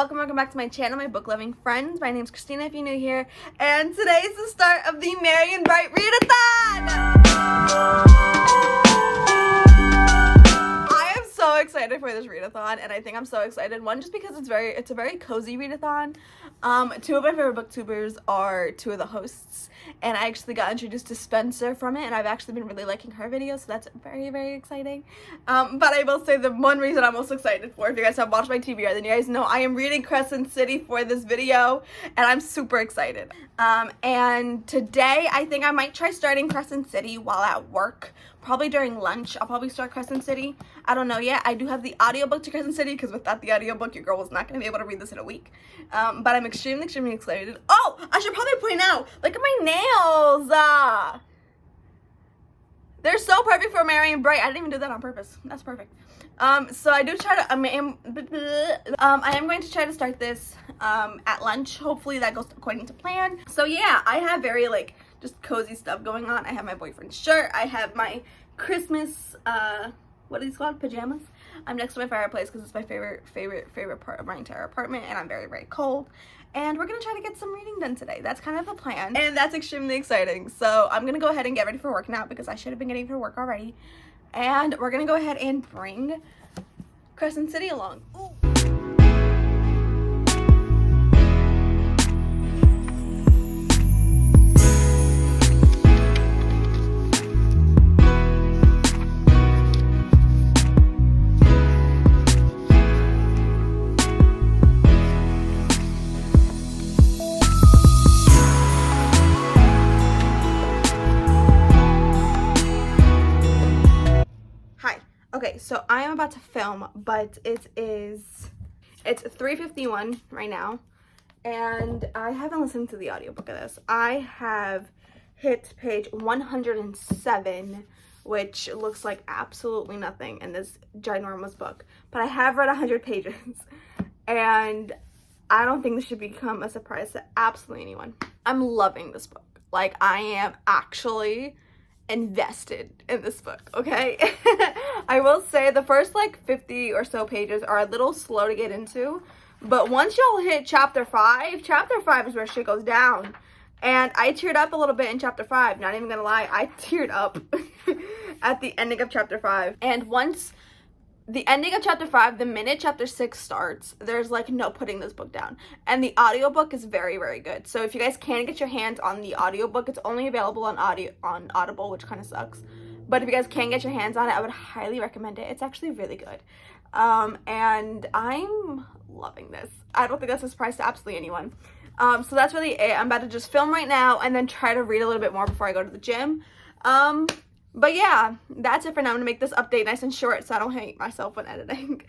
welcome back to my channel, my book loving friends. My name's Christina if you're new here, and today is the start of the Merry and Bright Readathon! I am so excited for this readathon, and I think I'm so excited, one, just because it's a very cozy readathon. Two of my favorite booktubers are two of the hosts, and I actually got introduced to Spencer from it, and I've actually been really liking her videos, so that's very exciting. But I will say the one reason I'm most excited for, if you guys have watched my TBR, then you guys know I am reading Crescent City for this video, and I'm super excited. And today I think I might try starting Crescent City while at work. Probably during lunch, I'll probably start Crescent City. I don't know yet. I do have the audiobook to Crescent City, because without the audiobook, your girl was not going to be able to read this in a week. But I'm extremely excited. Oh, I should probably point out, look at my nails. They're so perfect for Merry and Bright. I didn't even do that on purpose. That's perfect. So I do try to, I am going to try to start this at lunch. Hopefully that goes according to plan. So yeah, I have very just cozy stuff going on. I have my boyfriend's shirt. I have my Christmas, what are these called? Pajamas. I'm next to my fireplace because it's my favorite part of my entire apartment, and I'm very cold. And we're gonna try to get some reading done today. That's kind of the plan, and that's extremely exciting. So I'm gonna go ahead and get ready for work now, because I should have been getting for work already. And we're gonna go ahead and bring Crescent City along. Ooh. Okay, so I am about to film, but it's 3:51 right now, and I haven't listened to the audiobook of this. I have hit page 107, which looks like absolutely nothing in this ginormous book, but I have read 100 pages, and I don't think this should become a surprise to absolutely anyone. I'm loving this book. Like, I am actually invested in this book, okay? I will say the first 50 or so pages are a little slow to get into, but once y'all hit chapter 5 is where shit goes down. And I teared up a little bit in chapter 5, not even gonna lie. I teared up at the ending of chapter 5. And once the ending of chapter 5, the minute chapter 6 starts, there's no putting this book down. And the audiobook is very good. So if you guys can get your hands on the audiobook, it's only available on Audible, which kind of sucks. But if you guys can get your hands on it, I would highly recommend it. It's actually really good. And I'm loving this. I don't think that's a surprise to absolutely anyone. So that's really it. I'm about to just film right now and then try to read a little bit more before I go to the gym. But yeah, that's it for now. I'm gonna make this update nice and short so I don't hate myself when editing.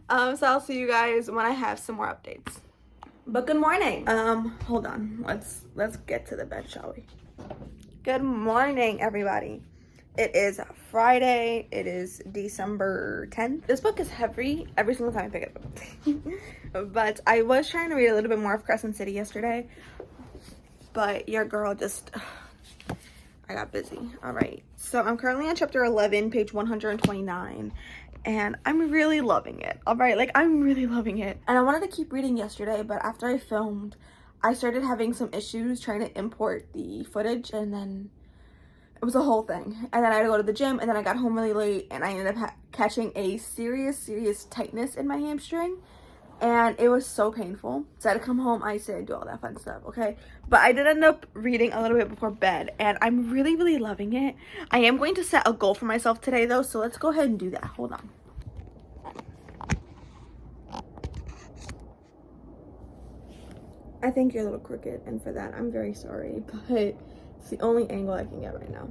So I'll see you guys when I have some more updates. But good morning. Hold on. Let's get to the bed, shall we? Good morning, everybody. It is Friday. It is December 10th. This book is heavy every single time I pick it up. But I was trying to read a little bit more of Crescent City yesterday, but your girl just I got busy. All right, so I'm currently on chapter 11, page 129, and I'm really loving it. All right, I'm really loving it. And I wanted to keep reading yesterday, but after I filmed, I started having some issues trying to import the footage, and then it was a whole thing. And then I had to go to the gym, and then I got home really late, and I ended up catching a serious tightness in my hamstring. And it was so painful. So I had to come home, ice it, do all that fun stuff, okay? But I did end up reading a little bit before bed, and I'm really loving it. I am going to set a goal for myself today, though, so let's go ahead and do that. Hold on. I think you're a little crooked, and for that, I'm very sorry, but it's the only angle I can get right now.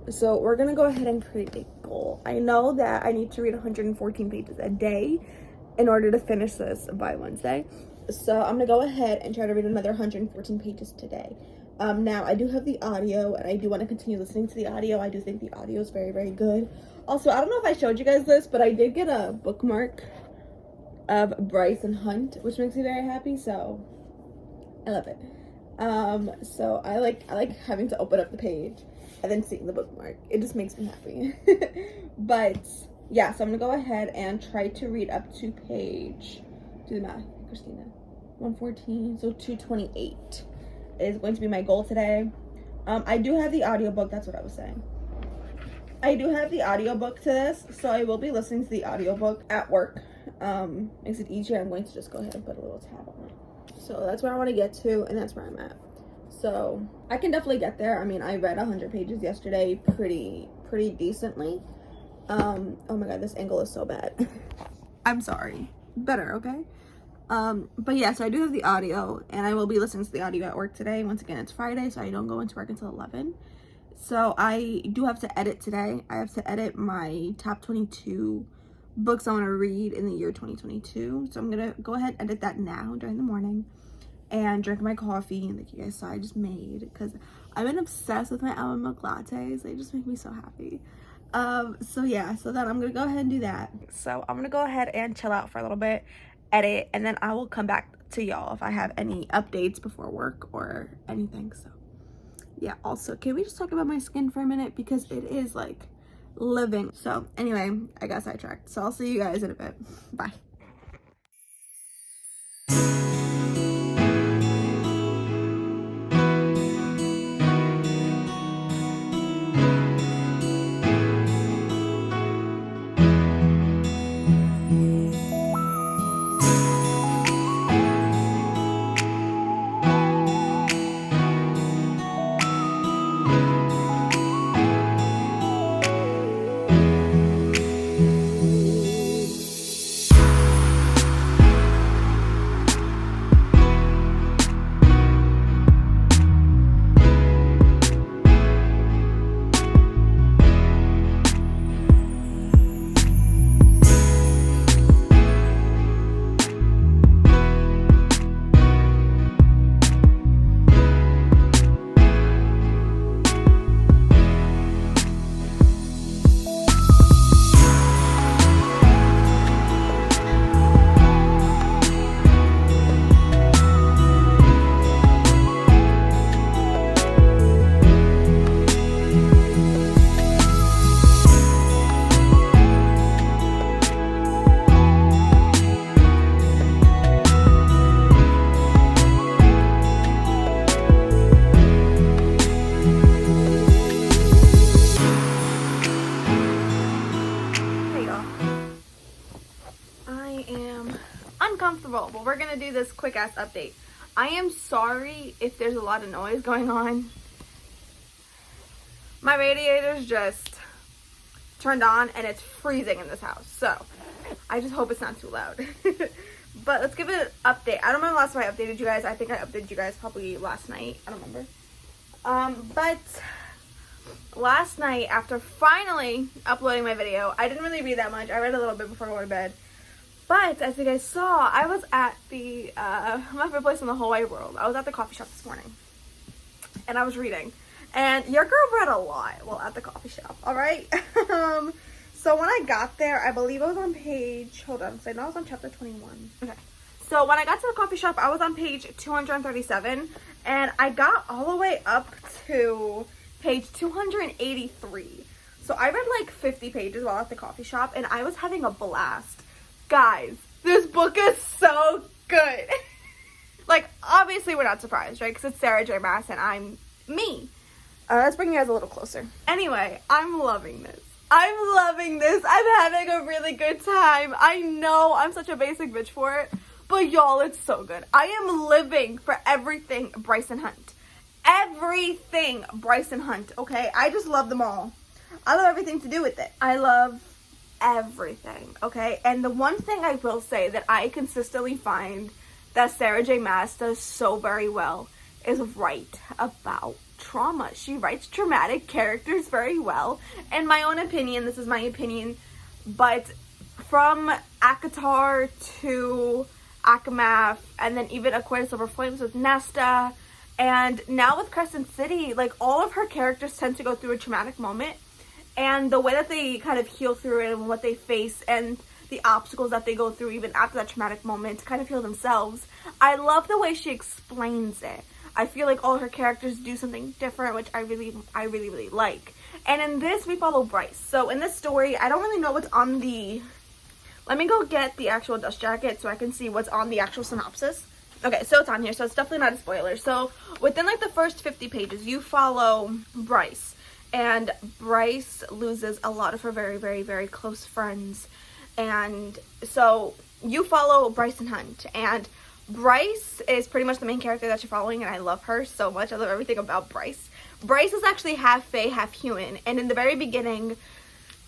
So we're gonna go ahead and create a goal. I know that I need to read 114 pages a day in order to finish this by Wednesday. So I'm gonna go ahead and try to read another 114 pages today. Now I do have the audio, and I do want to continue listening to the audio. I do think the audio is very good. Also, I don't know if I showed you guys this, but I did get a bookmark of Bryce and Hunt, which makes me very happy, so I love it. So I like having to open up the page and then seeing the bookmark. It just makes me happy. But yeah, so I'm gonna go ahead and try to read up to page, do the math, Christina. 114, so 228 is going to be my goal today. I do have the audiobook, that's what I was saying. I do have the audiobook to this, so I will be listening to the audiobook at work. Makes it easier. I'm going to just go ahead and put a little tab on it. So that's where I want to get to, and that's where I'm at. So I can definitely get there. I mean, I read 100 pages yesterday pretty decently. Oh my god, this angle is so bad. I'm sorry. Better, okay? But yeah, so I do have the audio, and I will be listening to the audio at work today. Once again, it's Friday, so I don't go into work until 11. So I do have to edit today. I have to edit my top 22 books I want to read in the year 2022. So I'm going to go ahead and edit that now during the morning and drink my coffee like you guys saw I just made, because I've been obsessed with my almond milk lattes. They just make me so happy. So yeah, so then I'm going to go ahead and do that. So I'm going to go ahead and chill out for a little bit, edit, and then I will come back to y'all if I have any updates before work or anything. So yeah, also, can we just talk about my skin for a minute, because it is like living. So anyway, I got sidetracked, so I'll see you guys in a bit. Bye. Uncomfortable, but we're gonna do this quick ass update. I am sorry if there's a lot of noise going on. My radiator's just turned on and it's freezing in this house, so I just hope it's not too loud. But let's give it an update. I don't remember last time I updated you guys. I think I updated you guys probably last night. I don't remember. But last night, after finally uploading my video, I didn't really read that much. I read a little bit before going to bed. But as you guys saw, I was at the, my favorite place in the whole wide world. I was at the coffee shop this morning. And I was reading. And your girl read a lot while at the coffee shop, alright? So when I got there, I believe I was on page, hold on, so I know I was on chapter 21. Okay. So when I got to the coffee shop, I was on page 237. And I got all the way up to page 283. So I read like 50 pages while at the coffee shop. And I was having a blast. Guys, this book is so good. Like, obviously we're not surprised, right? Because it's Sarah J. Maas and I'm me. Let's bring you guys a little closer. Anyway, I'm loving this. I'm loving this. I'm having a really good time. I know I'm such a basic bitch for it, but y'all, it's so good. I am living for everything Bryson Hunt. Everything Bryson Hunt, okay? I just love them all. I love everything to do with it. I love everything, okay? And the one thing I will say that I consistently find that Sarah J. Maas does so very well is write about trauma. She writes traumatic characters very well. In my own opinion, this is my opinion, but from ACOTAR to Akamath, and then even Aquarius Over Flames with Nesta, and now with Crescent City, like all of her characters tend to go through a traumatic moment. And the way that they kind of heal through it and what they face and the obstacles that they go through even after that traumatic moment to kind of heal themselves. I love the way she explains it. I feel like all her characters do something different, which I really like. And in this, we follow Bryce. So in this story, I don't really know what's on the... Let me go get the actual dust jacket so I can see what's on the actual synopsis. Okay, so it's on here, so it's definitely not a spoiler. So within like the first 50 pages, you follow Bryce, and Bryce loses a lot of her very, very, very close friends. And so you follow Bryce and Hunt, and Bryce is pretty much the main character that you're following, and I love her so much. I love everything about Bryce. Bryce is actually half fae, half human, and in the very beginning,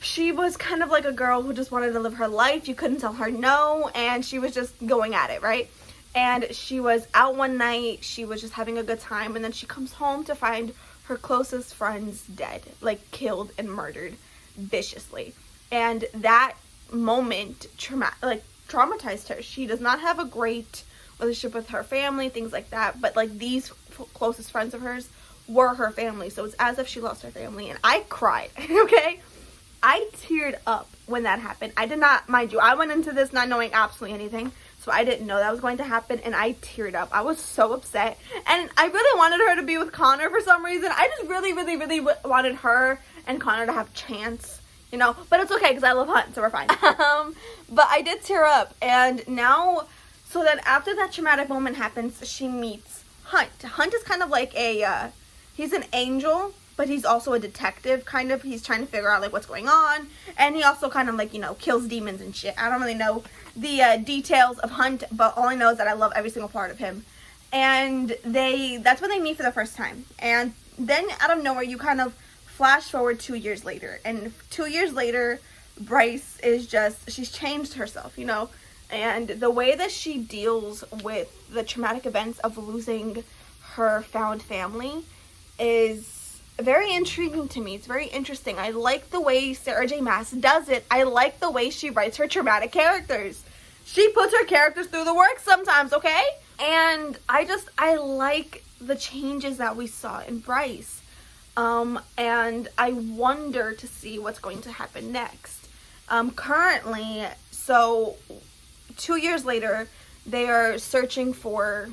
she was kind of like a girl who just wanted to live her life. You couldn't tell her no, and she was just going at it, right? And she was out one night, she was just having a good time, and then she comes home to find her closest friends dead, like killed and murdered viciously. And that moment traumatized her. She does not have a great relationship with her family, things like that, but like these closest friends of hers were her family, so it's as if she lost her family. And I cried. Okay, I teared up when that happened. I did not, mind you, I went into this not knowing absolutely anything, so I didn't know that was going to happen, and I teared up. I was so upset, and I really wanted her to be with Connor for some reason. I just really, really, really wanted her and Connor to have a chance, you know, but it's okay because I love Hunt, so we're fine. But I did tear up, and now, so then after that traumatic moment happens, she meets Hunt. Hunt is kind of like a, he's an angel, but he's also a detective, kind of. He's trying to figure out, like, what's going on, and he also kind of, like, you know, kills demons and shit. I don't really know the details of Hunt, but all I know is that I love every single part of him. And that's when they meet for the first time. And then, out of nowhere, you kind of flash forward 2 years later, and 2 years later, Bryce is just, she's changed herself, you know, and the way that she deals with the traumatic events of losing her found family is very intriguing to me. It's very interesting. I like the way Sarah J. Maas does it. I like the way she writes her traumatic characters. She puts her characters through the work sometimes, okay? And I like the changes that we saw in Bryce. And I wonder to see what's going to happen next. Currently, so 2 years later, they are searching for,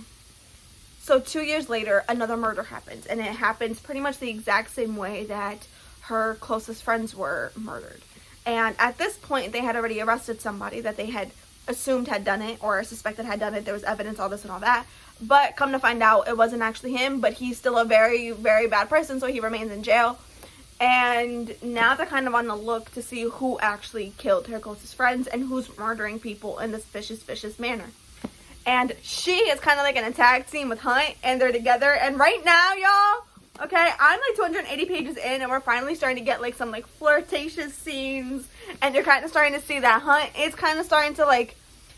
so 2 years later, another murder happens, and it happens pretty much the exact same way that her closest friends were murdered. And at this point, they had already arrested somebody that they had assumed had done it, or suspected had done it. There was evidence, all this and all that. But come to find out, it wasn't actually him, but he's still a very, very bad person, so he remains in jail. And now they're kind of on the look to see who actually killed her closest friends and who's murdering people in this vicious, vicious manner. And she is kind of like in a tag team with Hunt, and they're together. And right now, y'all, okay, I'm like 280 pages in, and we're finally starting to get like some like flirtatious scenes. And you're kind of starting to see that Hunt is kind of starting to like,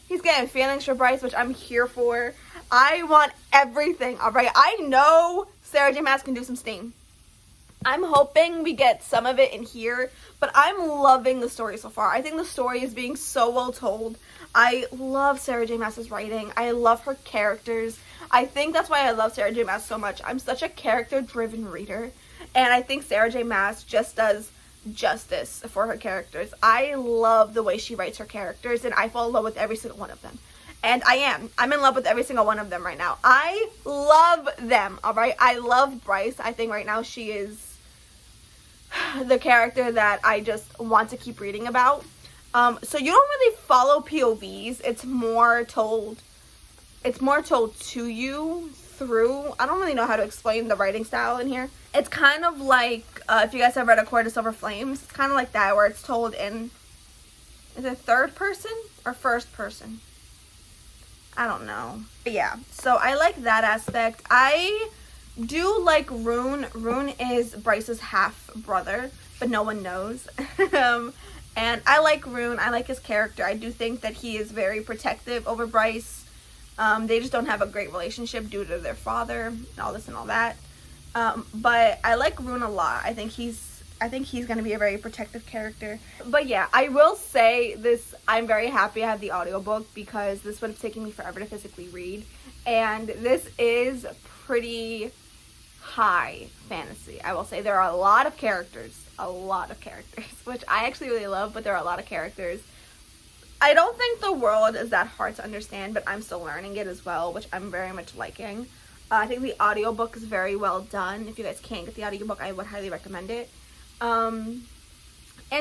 he's getting feelings for Bryce, which I'm here for. I want everything, all right? I know Sarah J. Maas can do some steam. I'm hoping we get some of it in here, but I'm loving the story so far. I think the story is being so well told. I love Sarah J. Maas's writing. I love her characters. I think that's why I love Sarah J. Maas so much. I'm such a character-driven reader, and I think Sarah J. Maas just does justice for her characters. I love the way she writes her characters, and I fall in love with every single one of them. And I'm in love with every single one of them right now. I love them, all right? I love Bryce. I think right now she is the character that I just want to keep reading about. So you don't really follow POVs. It's more told to you through, I don't really know how to explain the writing style in here. It's kind of like, if you guys have read A Court of Silver Flames, it's kind of like that, where it's told in, is it third person or first person? I don't know. But yeah, so I like that aspect. I do like Rune. Rune is Bryce's half brother, but no one knows. And I like Rune. I like his character. I do think that he is very protective over Bryce. They just don't have a great relationship due to their father and all this and all that. But I like Rune a lot. I think he's going to be a very protective character. But yeah, I will say this, I'm very happy I have the audiobook, because this would have taken me forever to physically read. And this is pretty high fantasy, I will say. There are a lot of characters, which I actually really love, but there are a lot of characters. I don't think the world is that hard to understand, but I'm still learning it as well, which I'm very much liking. I think the audiobook is very well done. If you guys can't get the audiobook, I would highly recommend it. And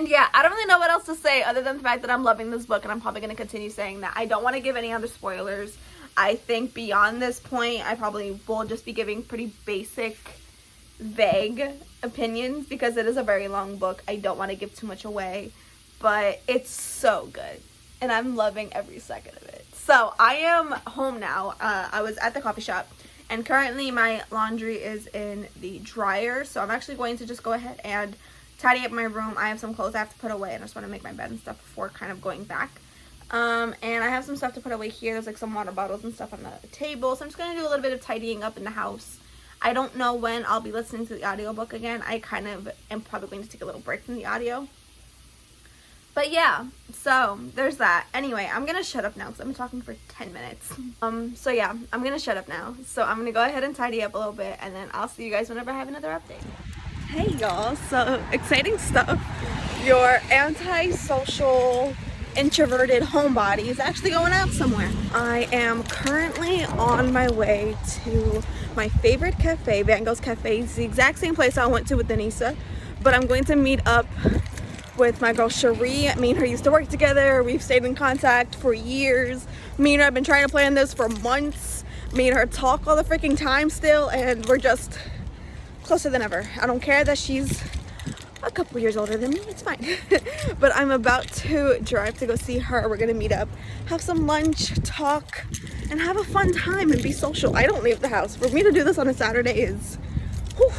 yeah, I don't really know what else to say other than the fact that I'm loving this book, and I'm probably going to continue saying that. I don't want to give any other spoilers. I think beyond this point, I probably will just be giving pretty basic, vague opinions because it is a very long book. I don't want to give too much away, but it's so good and I'm loving every second of it. So I am home now. I was at the coffee shop and currently my laundry is in the dryer, so I'm actually going to just go ahead and tidy up my room. I have some clothes I have to put away and I just want to make my bed and stuff before kind of going back. And I have some stuff to put away here. There's like some water bottles and stuff on the table, so I'm just going to do a little bit of tidying up in the house. I don't know when I'll be listening to the audiobook again. I kind of am probably going to take a little break from the audio. But yeah, so there's that. Anyway, I'm going to shut up now because I've been talking for 10 minutes. So yeah, I'm going to shut up now. So I'm going to go ahead and tidy up a little bit and then I'll see you guys whenever I have another update. Hey y'all, so exciting stuff. Your antisocial, introverted homebody is actually going out somewhere. I am currently on my way to my favorite cafe, Van Gogh's Cafe. It's the exact same place I went to with Denisa, but I'm going to meet up with my girl Cherie. Me and her used to work together. We've stayed in contact for years. Me and her have been trying to plan this for months. Me and her talk all the freaking time still, and we're just closer than ever. I don't care that she's a couple years older than me, it's fine. But I'm about to drive to go see her. We're gonna meet up, have some lunch, talk, and have a fun time and be social. I don't leave the house. For me to do this on a Saturday is, whew,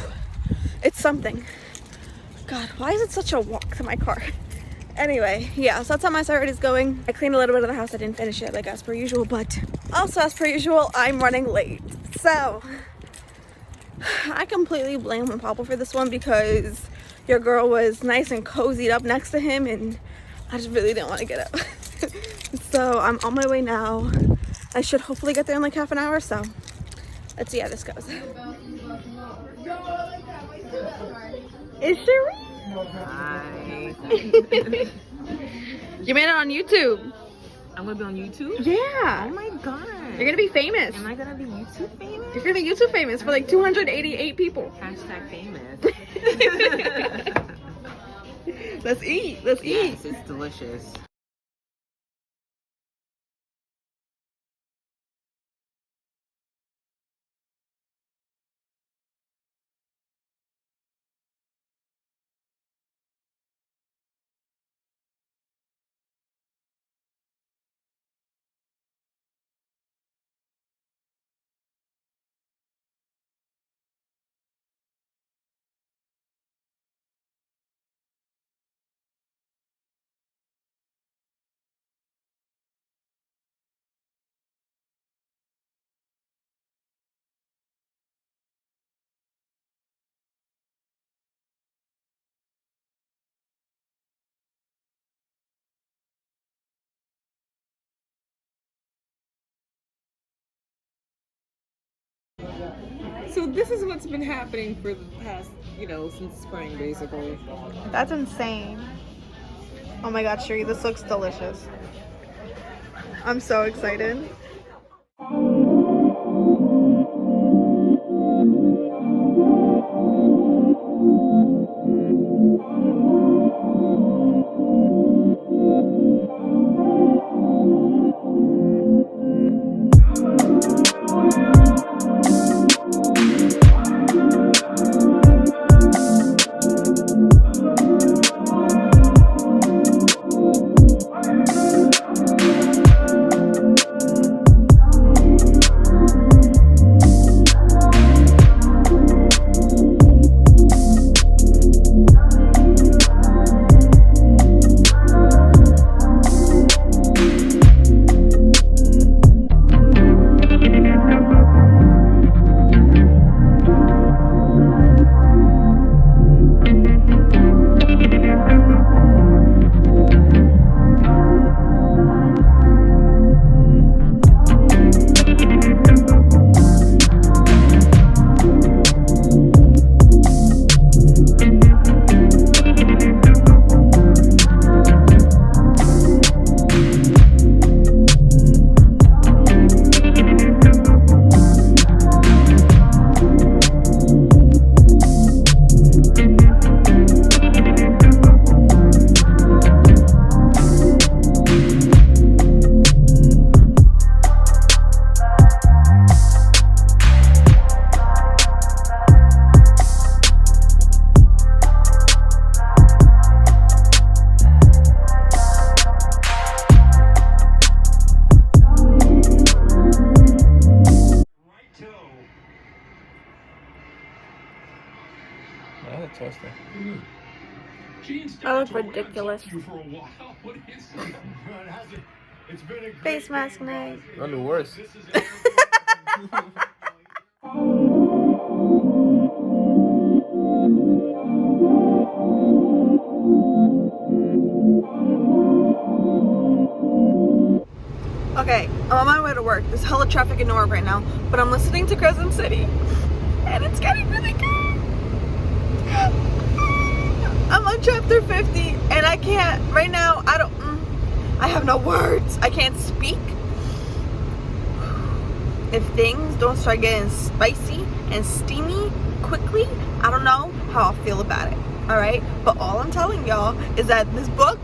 it's something. God, why is it such a walk to my car? Anyway, yeah, so that's how my Saturday's going. I cleaned a little bit of the house. I didn't finish it like as per usual, but also as per usual, I'm running late. So I completely blame Papa for this one because your girl was nice and cozied up next to him and I just really didn't want to get up. So I'm on my way now. I should hopefully get there in like half an hour, so let's see how this goes. Is Cherie? Hi. You made it on YouTube. I'm gonna be on YouTube? Yeah. Oh my god. You're gonna be famous. Am I gonna be YouTube famous? You're gonna be YouTube famous for like 288 people. Hashtag famous. Let's eat. Let's eat. Yes, it's delicious. So this is what's been happening for the past, since spring, basically. That's insane. Oh my god, Cherie, this looks delicious. I'm so excited. I look ridiculous. Face mask night. Not the worst. Okay, I'm on my way to work. There's hella traffic in Newark right now, but I'm listening to Crescent City, and it's getting really good. I'm on chapter 50, and I can't, right now, I have no words. I can't speak. If things don't start getting spicy and steamy quickly, I don't know how I'll feel about it, alright? But all I'm telling y'all is that this book,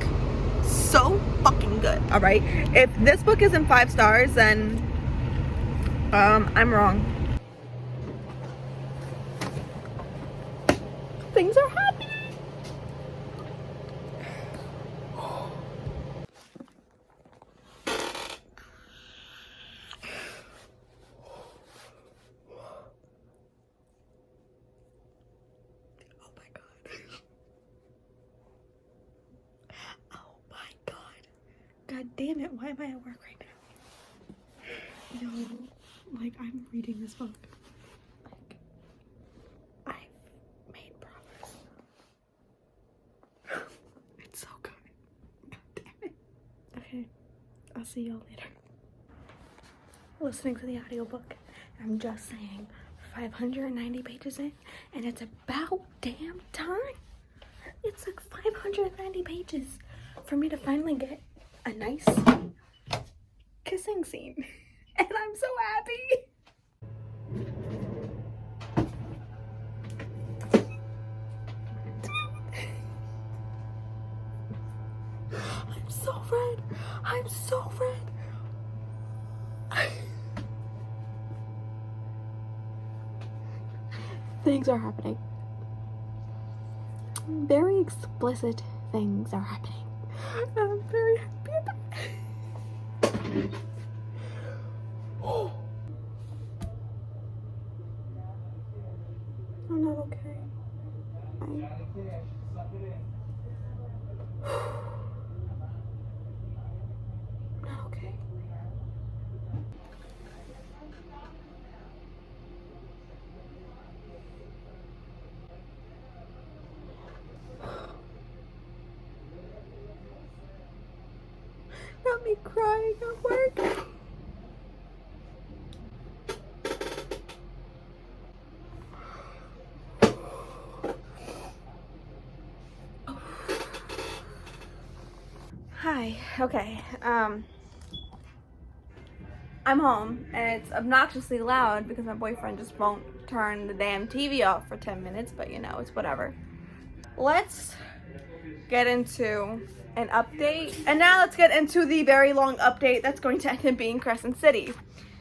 so fucking good, alright? If this book isn't 5 stars, then I'm wrong. Things are happening. God damn it, why am I at work right now? Yo, like, I'm reading this book. Like, I've made progress. It's so good. God damn it. Okay, I'll see y'all later. Listening to the audiobook, I'm just saying, 590 pages in, and it's about damn time. It's like 590 pages for me to finally get a nice kissing scene, and I'm so happy. I'm so red. I'm so red. Things are happening. Very explicit things are happening. And I'm very happy about it. Oh. I'm not okay. I'm not okay. Not me crying at work. Hi, okay, I'm home, and it's obnoxiously loud because my boyfriend just won't turn the damn TV off for 10 minutes, but you know, it's whatever. Let's get into an update, and now let's get into the very long update that's going to end up being Crescent City.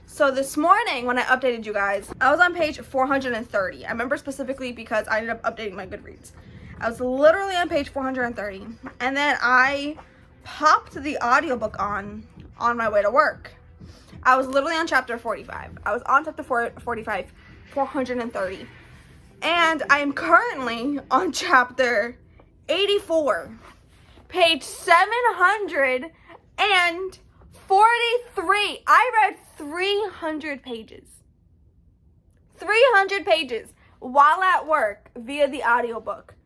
So this morning, when I updated you guys, I was on page 430. I remember specifically because I ended up updating my Goodreads. I was literally on page 430, and then I popped the audiobook on my way to work. I was literally on chapter 45. I was on chapter 45, 430. And I am currently on chapter 84, page 743. I read 300 pages. 300 pages while at work via the audiobook.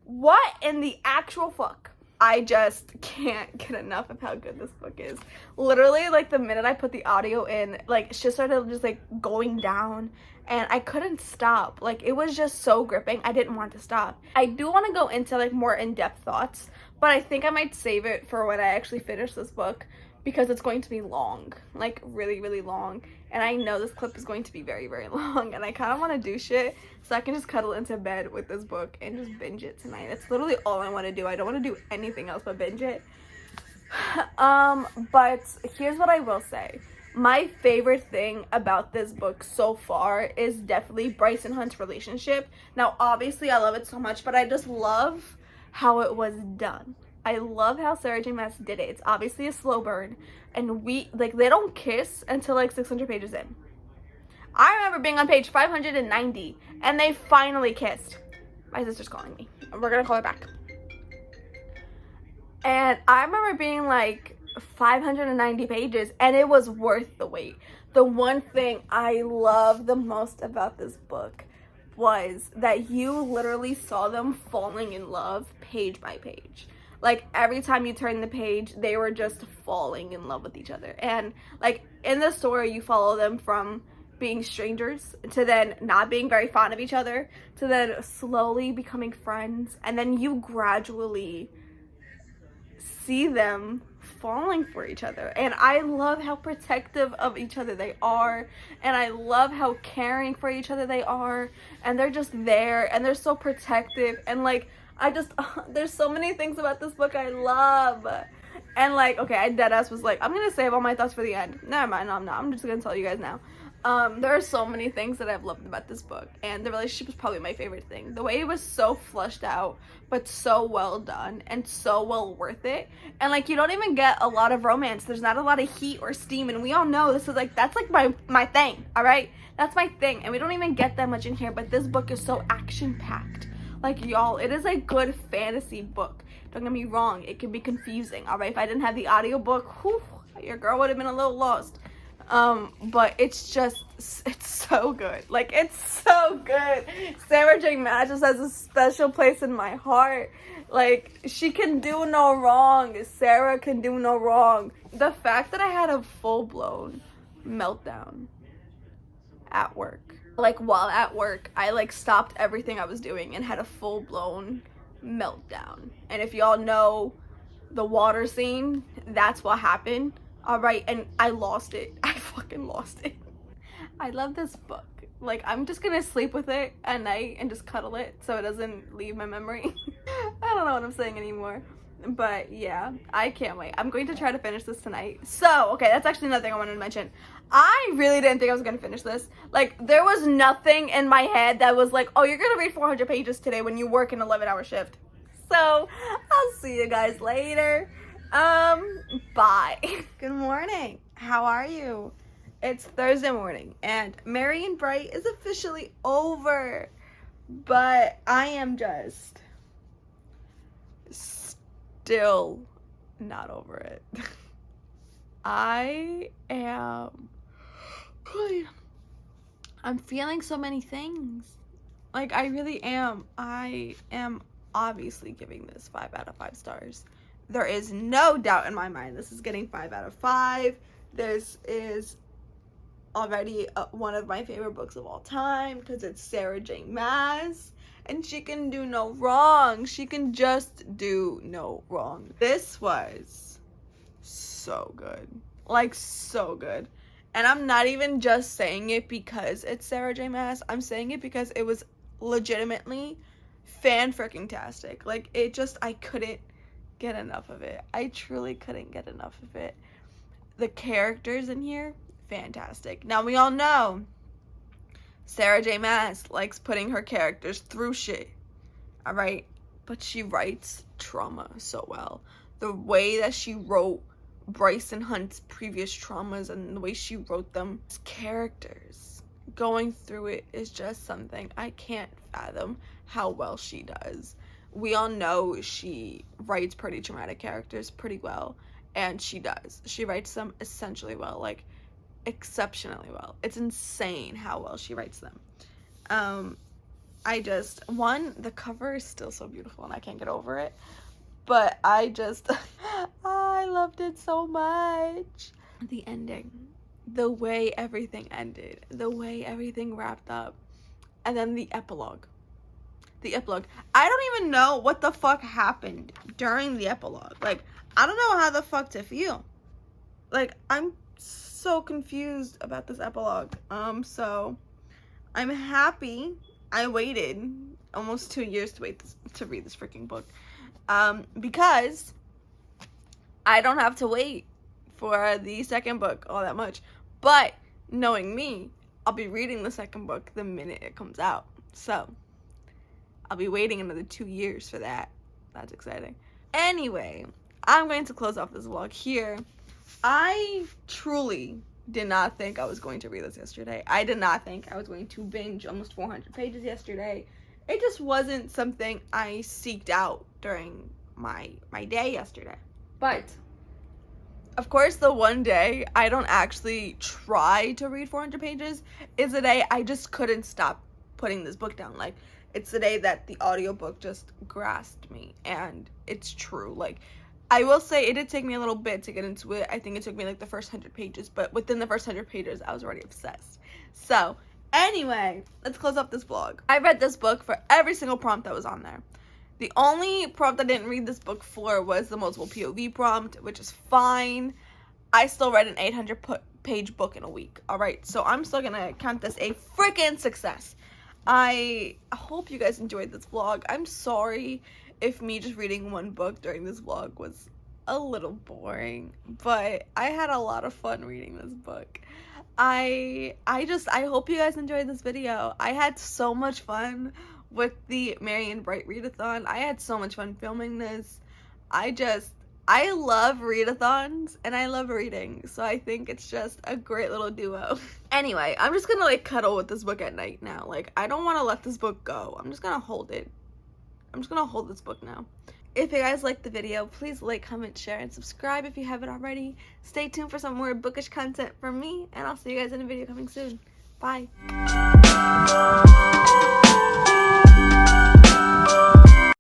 What in the actual fuck? I just can't get enough of how good this book is. Literally, like, the minute I put the audio in, like, it just started just, like, going down, and I couldn't stop. Like, it was just so gripping. I didn't want to stop. I do want to go into, like, more in-depth thoughts, but I think I might save it for when I actually finish this book, because it's going to be long, like, really, really long, and I know this clip is going to be very, very long, and I kind of want to do shit so I can just cuddle into bed with this book and just binge it tonight. That's literally all I want to do. I don't want to do anything else but binge it. But here's what I will say. My favorite thing about this book so far is definitely Bryce and Hunt's relationship. Now, obviously, I love it so much, but I just love how it was done. I love how Sarah J. Maas did it. It's obviously a slow burn, and they don't kiss until like 600 pages in. I remember being on page 590, and they finally kissed. My sister's calling me. We're gonna call her back. And I remember being like 590 pages, and it was worth the wait. The one thing I love the most about this book was that you literally saw them falling in love page by page. Like, every time you turn the page, they were just falling in love with each other. And like, in the story, you follow them from being strangers to then not being very fond of each other to then slowly becoming friends, and then you gradually see them falling for each other. And I love how protective of each other they are, and I love how caring for each other they are, and they're just there, and they're so protective. And like, I just there's so many things about this book I love. And like, okay, I deadass was like, I'm gonna save all my thoughts for the end. Never mind, no, I'm not. I'm just gonna tell you guys now. There are so many things that I've loved about this book, and the relationship is probably my favorite thing. The way it was so fleshed out, but so well done, and so well worth it. And like, you don't even get a lot of romance. There's not a lot of heat or steam, and we all know this is like, that's like my thing, all right? That's my thing, and we don't even get that much in here, but this book is so action-packed. Like, y'all, it is a good fantasy book. Don't get me wrong, it can be confusing, all right? If I didn't have the audiobook, whew, your girl would have been a little lost. But it's just, it's so good. Like, it's so good. Sarah J. Maas just has a special place in my heart. Like, she can do no wrong. Sarah can do no wrong. The fact that I had a full-blown meltdown at work. Like, while at work, I like stopped everything I was doing and had a full-blown meltdown. And if y'all know the water scene, that's what happened. Alright, and I lost it. I fucking lost it. I love this book. Like, I'm just gonna sleep with it at night and just cuddle it so it doesn't leave my memory. I don't know what I'm saying anymore. But yeah, I can't wait. I'm going to try to finish this tonight. So, okay, that's actually another thing I wanted to mention. I really didn't think I was gonna finish this. Like, there was nothing in my head that was like, oh, you're gonna read 400 pages today when you work an 11-hour shift. So, I'll see you guys later. Bye. Good morning. How are you? It's Thursday morning, and Merry and Bright is officially over. But I am just still not over it. I'm feeling so many things. Like, I really am. I am obviously giving this 5 out of 5 stars. There is no doubt in my mind this is getting 5 out of 5. This is already one of my favorite books of all time because it's Sarah J. Maas, and she can do no wrong. She can just do no wrong. This was so good. Like, so good. And I'm not even just saying it because it's Sarah J. Maas. I'm saying it because it was legitimately fan-freaking-tastic. Like, it just, I couldn't get enough of it. I truly couldn't get enough of it. The characters in here, fantastic. Now, we all know Sarah J. Maas likes putting her characters through shit, all right? But she writes trauma so well. The way that she wrote Bryson Hunt's previous traumas and the way she wrote them as characters, going through it is just something I can't fathom how well she does. We all know she writes pretty traumatic characters pretty well, and she does. She writes them essentially well, like, exceptionally well. It's insane how well she writes them. The cover is still so beautiful, and I can't get over it, but I loved it so much. The ending, the way everything ended, the way everything wrapped up, and then the epilogue. I don't even know what the fuck happened during the epilogue. Like, I don't know how the fuck to feel. Like, I'm so confused about this epilogue. So I'm happy I waited almost 2 years to read this freaking book. Because I don't have to wait for the second book all that much. But knowing me, I'll be reading the second book the minute it comes out. So I'll be waiting another 2 years for that. That's exciting. Anyway, I'm going to close off this vlog here. I truly did not think I was going to read this yesterday. I did not think I was going to binge almost 400 pages yesterday. it just wasn't something I seeked out during my day yesterday. But of course, the one day I don't actually try to read 400 pages is the day I just couldn't stop putting this book down. Like, it's the day that the audiobook just grasped me, and it's true. Like, I will say it did take me a little bit to get into it. I think it took me like the first 100 pages, but within the first 100 pages, I was already obsessed. So, anyway, let's close up this vlog. I read this book for every single prompt that was on there. The only prompt I didn't read this book for was the multiple POV prompt, which is fine. I still read an 800-page book in a week, alright? So I'm still gonna count this a freaking success. I hope you guys enjoyed this vlog. I'm sorry if me just reading one book during this vlog was a little boring, but I had a lot of fun reading this book. I hope you guys enjoyed this video. I had so much fun with the Marion Bright Readathon. I had so much fun filming this. I love readathons and I love reading, so I think it's just a great little duo. Anyway, I'm just gonna like cuddle with this book at night now. Like, I don't want to let this book go. I'm just gonna hold it. I'm just gonna hold this book now. If you guys liked the video, please like, comment, share, and subscribe if you haven't already. Stay tuned for some more bookish content from me, and I'll see you guys in a video coming soon. Bye.